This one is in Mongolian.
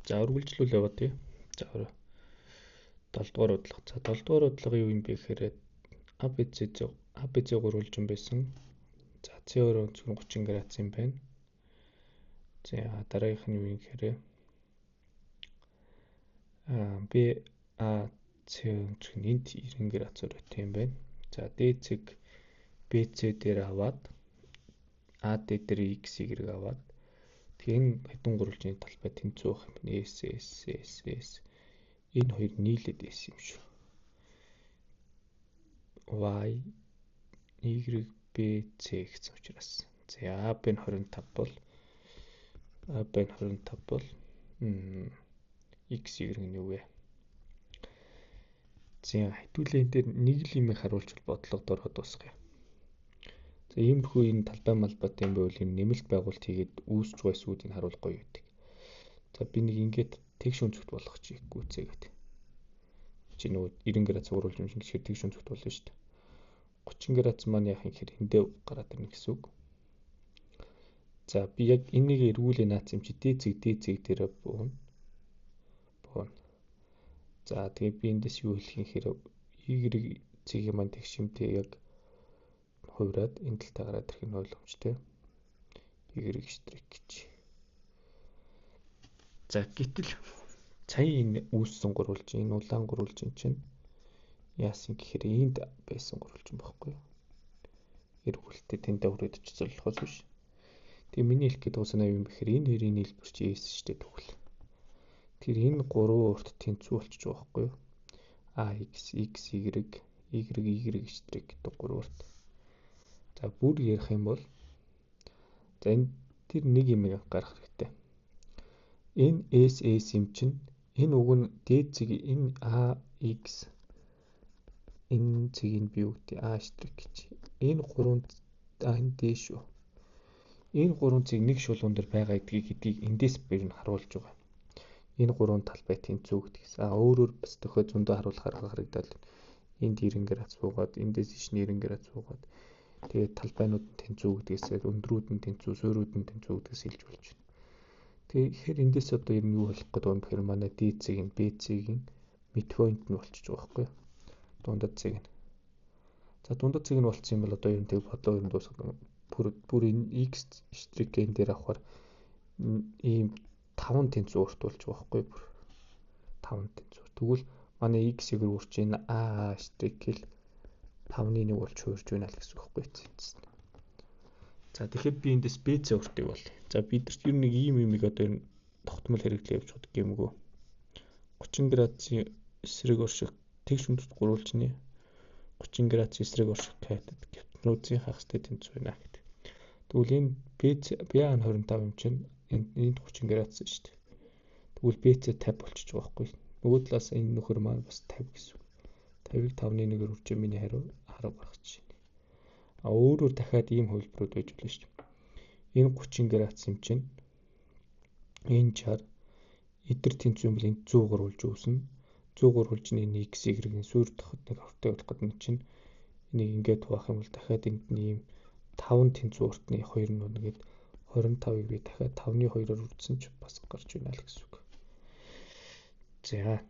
За үргэлжлүүл яваа тий. За 7 дугаар бодлого. За 7 дугаар бодлого юу юм бэ гэхээр ABC гурвалжин байсан. За C2 өнцөг нь 30 градус юм байна. За дараагийнх нь юу юм гэхээр BAC өнцөг нь энд 90 градусаар байт юм байна. За D-цэг BC дээр аваад AD дээр X-ийг аваад тэгэхээр энэ хэдэн гурвалжны талбай тэнцүү байх юм байна. S. Энэ хоёр нийлээд S юм шүү. Y, B, C гэсэн учраас. За AB нь 25 бол X нь юу вэ? За хэдүүлээ энэ дээр нэг л юм харуулж бодлогод ороод дуусгая. За иймэрхүү энэ талбай малбайтай юм байвал энэ нэмэлт байгуулалт хийгээд үүсч байгаа эсүүдийг харуулах гоё гэдэг. За би нэг ингээд тэгш өнцөгт болгох чи гүцээ гэдэг. Чи нөгөө 90 градус уруулж юм шиг тэгш өнцөгт болно шүү дээ. 30 градус маань яах юм гэхээр эндээ гараад ирнэ гэсэн үг. За би яг энийг эргүүлээ наац юм чи D-цэг дээр буун. За тэгээ би эндээс юу хэлэх юм гэхээр Y-цэгийн маань тэгшимтэй яг хувираад энэ талтай гараад ирэх нь ойлгомжтой. Y' гэж. За гэтэл сая энэ үүссэн гурвалжин, энэ улаан гурвалжин чинь яасан гэхээр энд байсан гурвалжин байхгүй юу? Эргүүлэлтээ тэндээ хүрээд очиж зорлохоос биш. Тэгээ миний хэлэх гэдэг нь юу юм бэхээр энэ хоёрын нийлбэр чи S шүү дээ тэгвэл. Тэр энэ гурван урт тэнцүү болчих жоох байхгүй юу? X, Y гэдэг гурван урт. За бүр ярих юм бол за энэ тэр нэг юм гарах хэрэгтэй. Энэ S юм чинь энэ уг нь D-цэг энэ AX энэ цэгийг би юу гэдэг A' гэж. Энэ гурван энэ D шүү. Энэ гурван цэг нэг шулуун дээр байгаа гэдгийг эндээс бэр нь харуулж байгаа. Энэ гурван талбай тэнцүү гэдгээс. Өөрөөр бас төхөө зөндөө харуулахаар харагдаад энд 90 градус суугаад эндээс иш 90 градус суугаад тэгээд талбайнууд нь тэнцүү гэдгээс өндрүүд нь тэнцүү, суурьуд нь тэнцүү гэдгээс хэлж болж байна. Тэгэхээр эндээс одоо ер нь юу болох гэдэг юм бэхээр манай D-цэгийн B-цэгийн midpoint нь болчих жоох байхгүй юу? Дундад цэг нь. За дундад цэг нь болцсон юм бол одоо ер нь тэг бодлоо ер нь дуусгах. Бүр энэ X штрикэн дээр авахаар ийм 5 тэнцүү урт болж байгаа байхгүй юу? 5 тэнцүү. Тэгвэл манай X-ийг үрч энэ A штрикэл 5-ны 1 болж хуурж байна л гэсэн үг байхгүй юу? За тэгэхээр би эндээс BC уртыг болъё. За бид нар ер нь нэг ийм юмыг одоо ер нь тогтмол хэрэглээ явуулж байгаа юм уу? 30 градусын эсрэг орших тэгш өндөд гурвалжны 30 градус эсрэг орших катет гипнозийн хагастай тэнцүү байна гэдэг. Тэгвэл энэ BA нь 25 юм чинь энд 30 градус шүү дээ. Тэгвэл BC 50 болчихж байгаа байхгүй. Нөгөө талаас энэ нөхөр маань бас 50 гэсэн. 50-ыг 5-ны 1-ээр үржээ миний хариу 10 гарах чинь. Өөрөөр дахиад ийм хувилбарууд байж болно шүү дээ. Энэ 30 градус юм чинь энэ чар эдэр тэнцүү юм бол энд 100 гурвалж үүснэ. 100 гурвалжны энэ X-ийн суурь тоход нэг хавтаа болох гэдэг нь чинь энийг ингээд хуваах юм бол дахиад энд ийм 5 тэнцүү уртны 2 нь нэгээд 25-ыг би дахиад 5-ны 2-оор үржсэн ч бас гарч байна л гэсэн үг. За